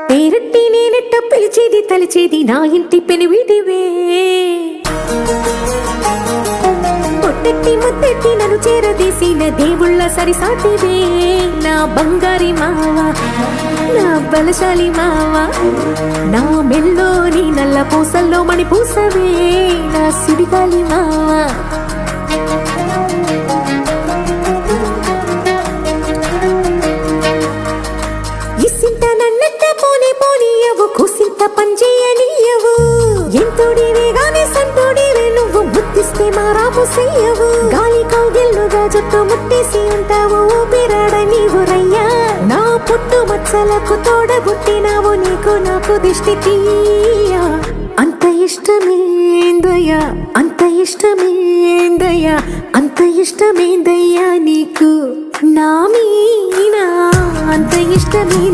పేరట్టి నేనెట్ట పిలిచేది తలిచేది నా ఇంటి పెనువిటివే పొట్టెట్టి ముద్దెట్టి నన్ను చేరదీసిన దేవుళ్ళ సరిసాటివే నా బంగారి మావా నా బలశాలి మావా నా మెల్లోని నల్ల పూసల్లో మణి పూసవే నా సిడిగాలి మావా ఇసింత నన్నెట్ట పోనీ పోనీయవు కుసింత పంచేయనీయవు ఎంతోడివే గాని సంతోడివే నువ్వు ముద్దిస్తే మారాము చెయ్యవు గాలి కౌగిల్లుగా జుట్టు ముట్టేసి ఉంటావు ఊపిరాడ నీవు రయ్యా నా పుట్టు మచ్చలకు తోడబుట్టినావు నీకు నాకు దిష్టి తీయా అంత ఇష్టమేందయ్యా అంత ఇష్టమేందయ్యా అంత ఇష్టమేందయ్యా నీకు నా మీనా అంత ఇష్టమేందయ్యా